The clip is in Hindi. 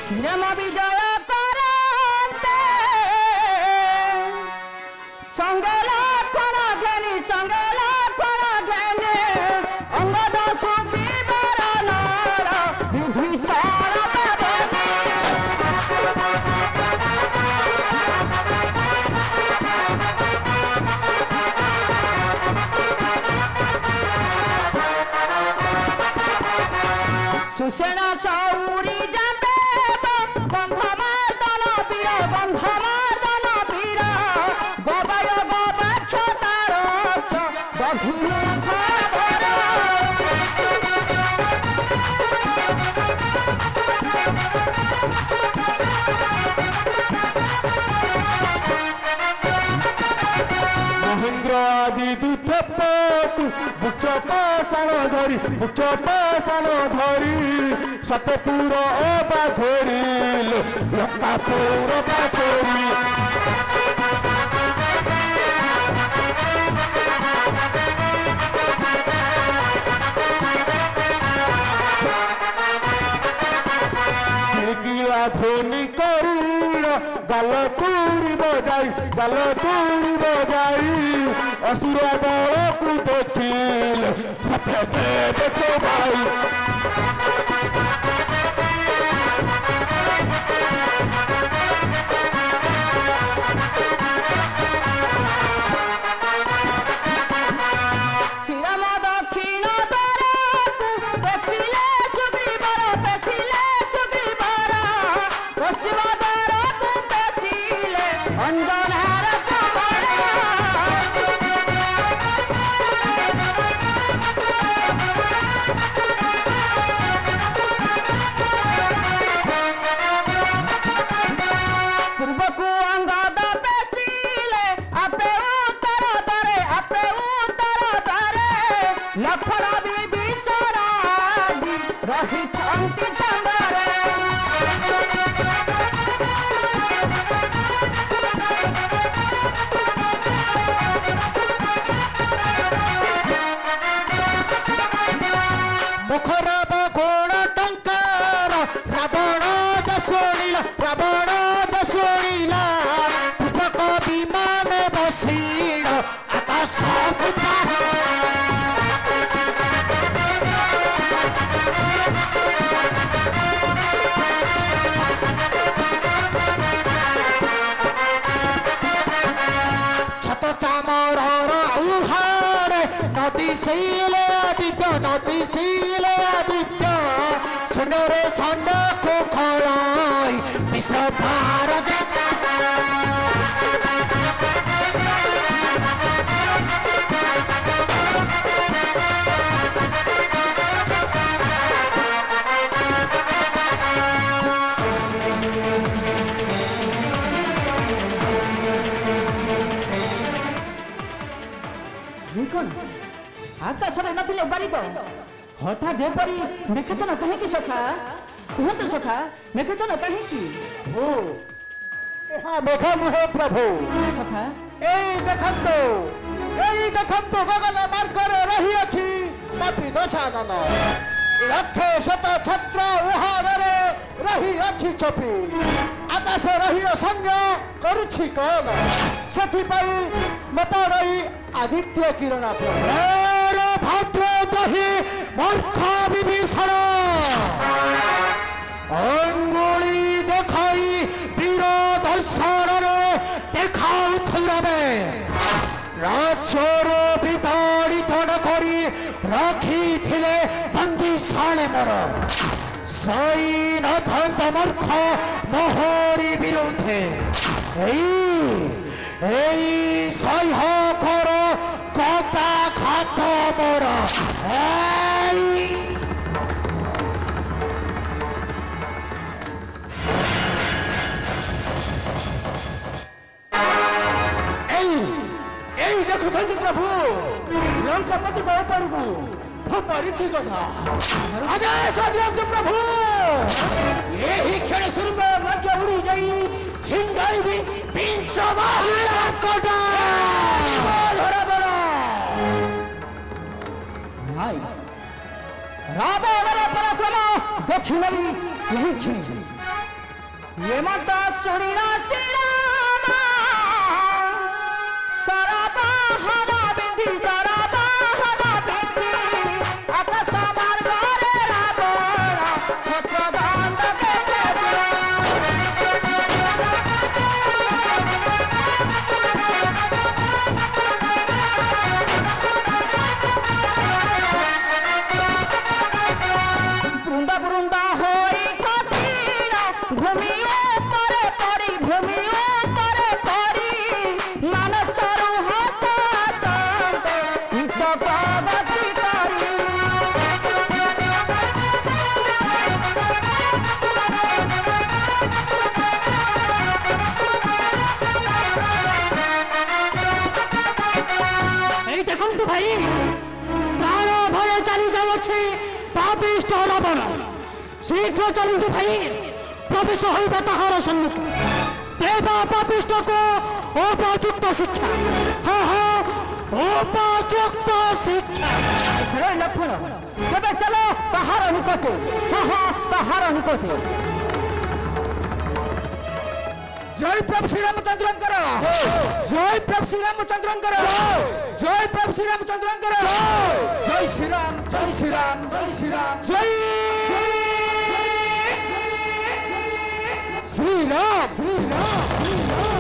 श्रीराम विजय करते संगला कोण घेनी संगला कोण घेनी अंगद सुखीवर नार विभीषण सुसेना सौरी आदि दुठपतु बुचपासन धरी सतपुर अबा धरी लंकापुर बाधरी ध्वनि करुण गाल तुरी बजाई असुर बल को देखिल सत्यदेव चौबाई आकाश नथिले बारिक हठात एपरी मेघचन कहीं सखा कहतु सखा मेघचन कहीं मेघ नुहे प्रभु सखा देखंतु गगन मार्ग रही अछि पापी दशानन लक्षे शत छत्र उहारे रही अछि चपी आकाश रही संज्ञ करुछि कौन सेथि पई मपरई आदित्य किरण भद्र दही मूर्ख विभीषण अंगुली देखाई वीर दर्शन देखाऊ थुरबे राज्यर विताड़ित करी रखी थिले बंदीशाले मोर सई नथंत मूर्ख मोहरी विरुद्धे सह्य कर कता खात मोर देखुं प्रभु लंकापति उपरकू भतरी कथा आदेश दियंतु प्रभु यही क्षण सुंदर लंका उड़ी जाई छिंडाई विंश महालंकटा धरा बड़ा नाई रावणर पराक्रम देखिलि यही क्षण ये मत सुनिना श्रीरामा सारा बाहरा बिंदी सारा बाहरा बिंदी आकाश मार्ग रे रावण छत्र दांत बृंदा बृंदा होई खसीना भूमि ऊपर पड़ी भूमि ऊपर पड़ी मानसर हस हसते चक्रवर्ती करी এই দেখুন তো ভাই প্রাণ ভয়ে চালি যাচ্ছে পাপিষ্ট রাবণ শীঘ্র চলন্তু ভাই প্রবেশ হইবা তাহার সম্মুখে দেবা পাপিষ্টকে উপযুক্ত শিক্ষা হ্যাঁ হ্যাঁ উপযুক্ত শিক্ষা चलो लक्ष्मण केबे चलो ताहार निकटे हाँ हाँ ताहार निकटे जय प्रभु श्री रामचंद्रंकर जय प्रभु श्री रामचंद्रंकर जय प्रभु श्री रामचंद्रंकर जय श्री राम जय श्री राम जय श्री राम जय श्री राम श्री राम